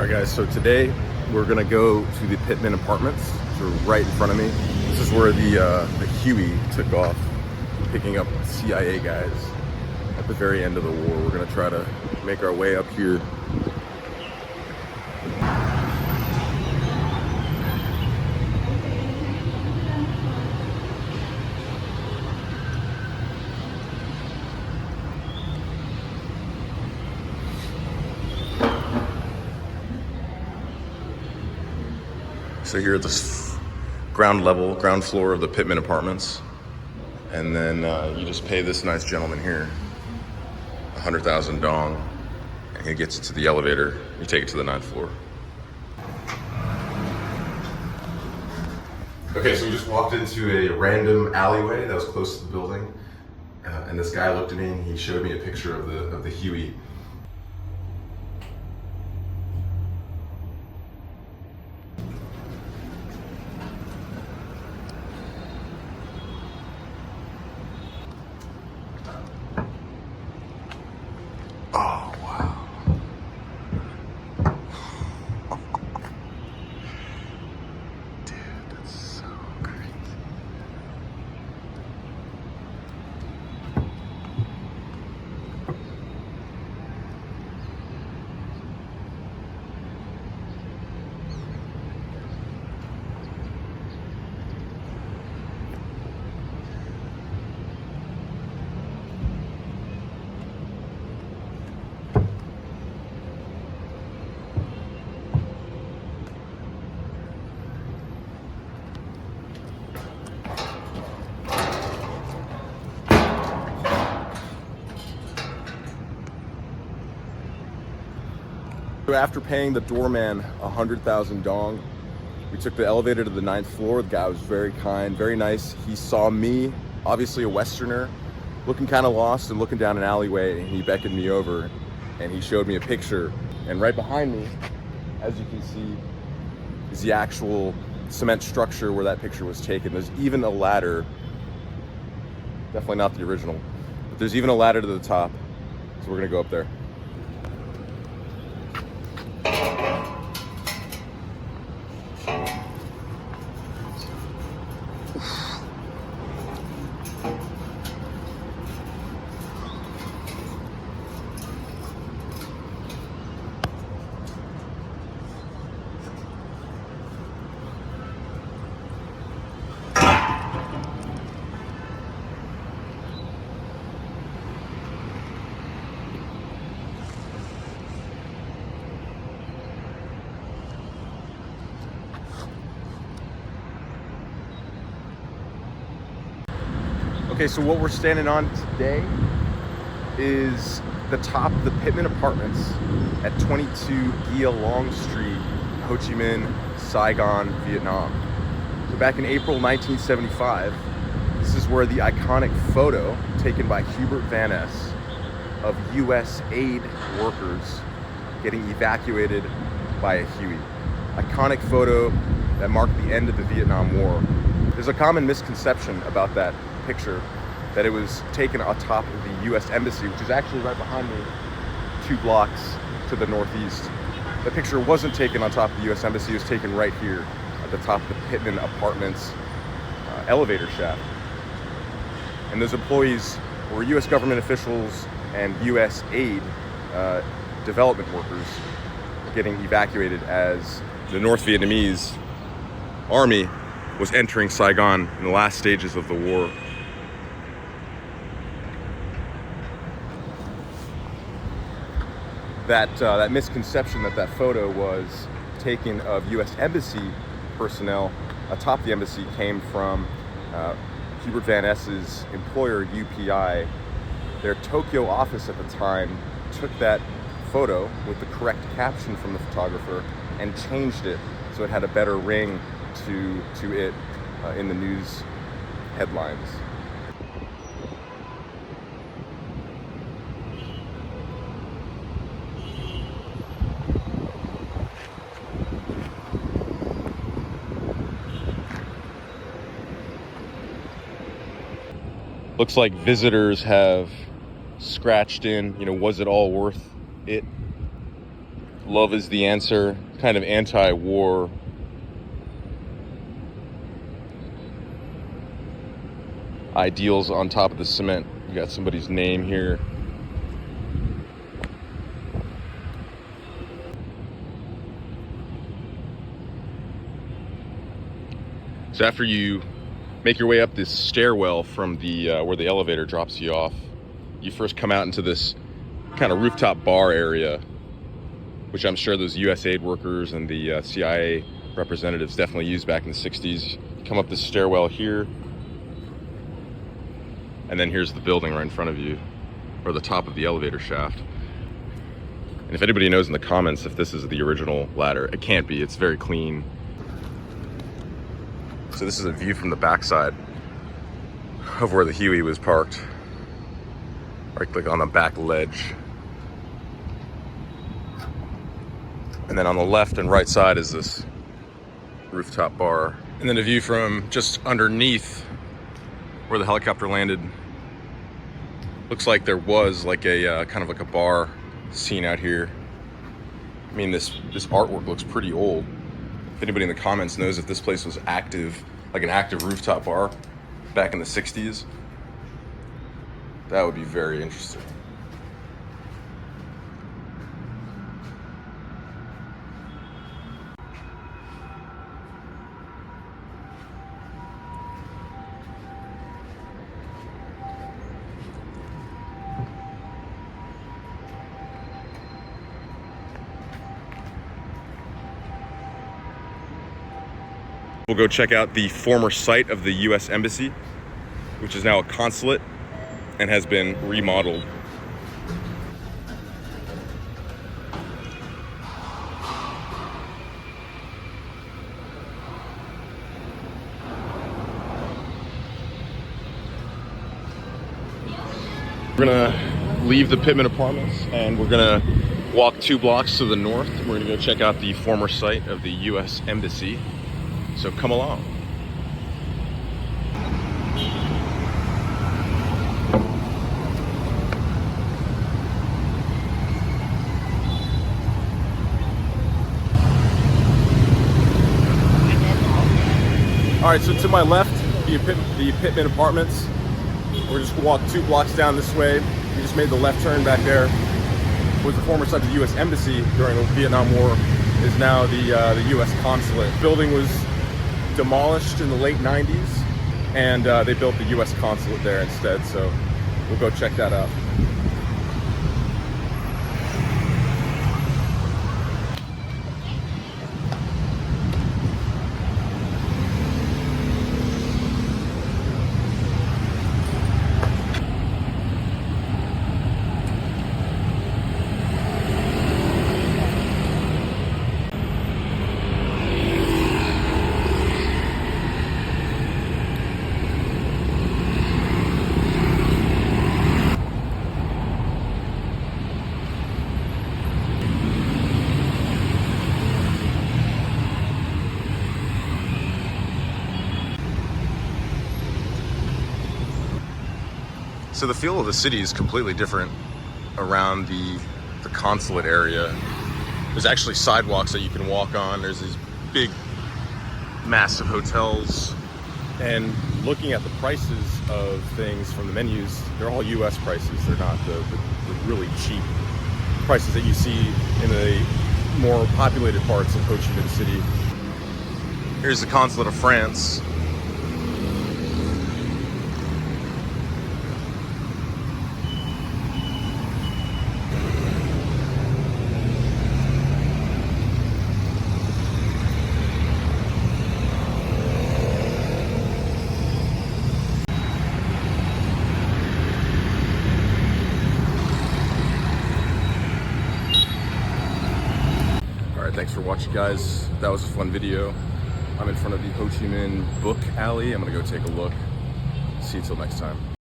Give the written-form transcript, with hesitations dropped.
Alright guys, so today we're gonna go to the Pittman Apartments, which are right in front of me. This is where the Huey took off, picking up CIA guys at the very end of the war. We're gonna try to make our way up here. So here at the ground floor of the Pittman Apartments. And then you just pay this nice gentleman here 100,000 dong, and he gets it to the elevator. You take it to the 9th floor. Okay, so we just walked into a random alleyway that was close to the building. And this guy looked at me and he showed me a picture of the Huey. Oh, wow. Dude, that's so crazy. So after paying the doorman 100,000 dong, we took the elevator to the 9th floor. The guy was very kind, very nice. He saw me, obviously a Westerner, looking kind of lost and looking down an alleyway, and he beckoned me over and he showed me a picture. And right behind me, as you can see, is the actual cement structure where that picture was taken. There's even a ladder, definitely not the original, but there's even a ladder to the top. So we're gonna go up there. Okay, so what we're standing on today is the top of the Pittman Apartments at 22 Gia Long Street, Ho Chi Minh, Saigon, Vietnam. So back in April 1975, this is where the iconic photo taken by Hubert van Es of US aid workers getting evacuated by a Huey. Iconic photo that marked the end of the Vietnam War. There's a common misconception about that picture, that it was taken atop of the US Embassy, which is actually right behind me, 2 blocks to the northeast. The picture wasn't taken on top of the US Embassy, it was taken right here at the top of the Pittman Apartments elevator shaft. And those employees were US government officials and US aid development workers getting evacuated as the North Vietnamese army was entering Saigon in the last stages of the war. That misconception that photo was taken of US Embassy personnel atop the embassy came from Hubert van Es's employer, UPI. Their Tokyo office at the time took that photo with the correct caption from the photographer and changed it so it had a better ring to it in the news headlines. Looks like visitors have scratched in, was it all worth it? Love is the answer, kind of anti-war. Ideals on top of the cement. You got somebody's name here. So after you make your way up this stairwell from the where the elevator drops you off, you first come out into this kind of rooftop bar area, which I'm sure those USAID workers and the CIA representatives definitely used back in the 60s. You come up this stairwell here, and then here's the building right in front of you, or the top of the elevator shaft. And if anybody knows in the comments if this is the original ladder, it can't be, it's very clean. So this is a view from the backside of where the Huey was parked, right like on the back ledge. And then on the left and right side is this rooftop bar. And then a view from just underneath where the helicopter landed. Looks like there was like a kind of like a bar scene out here. I mean, this artwork looks pretty old. If anybody in the comments knows if this place was active, like an active rooftop bar back in the 60s, that would be very interesting. We'll go check out the former site of the US Embassy, which is now a consulate and has been remodeled. We're gonna leave the Pittman Apartments and we're gonna walk 2 blocks to the north. We're gonna go check out the former site of the US Embassy. So come along. All right, so to my left, the Pittman Apartments. We're just gonna walk 2 blocks down this way. We just made the left turn back there. Was the former site of the US Embassy during the Vietnam War. Is now the US Consulate. The building was demolished in the late 90s, and they built the US Consulate there instead, so we'll go check that out. So the feel of the city is completely different around the consulate area. There's actually sidewalks that you can walk on. There's these big, massive hotels. And looking at the prices of things from the menus, they're all US prices. They're not the really cheap prices that you see in the more populated parts of Ho Chi Minh City. Here's the consulate of France. Thanks for watching, guys. That was a fun video. I'm in front of the Ho Chi Minh Book Alley. I'm gonna go take a look. See you till next time.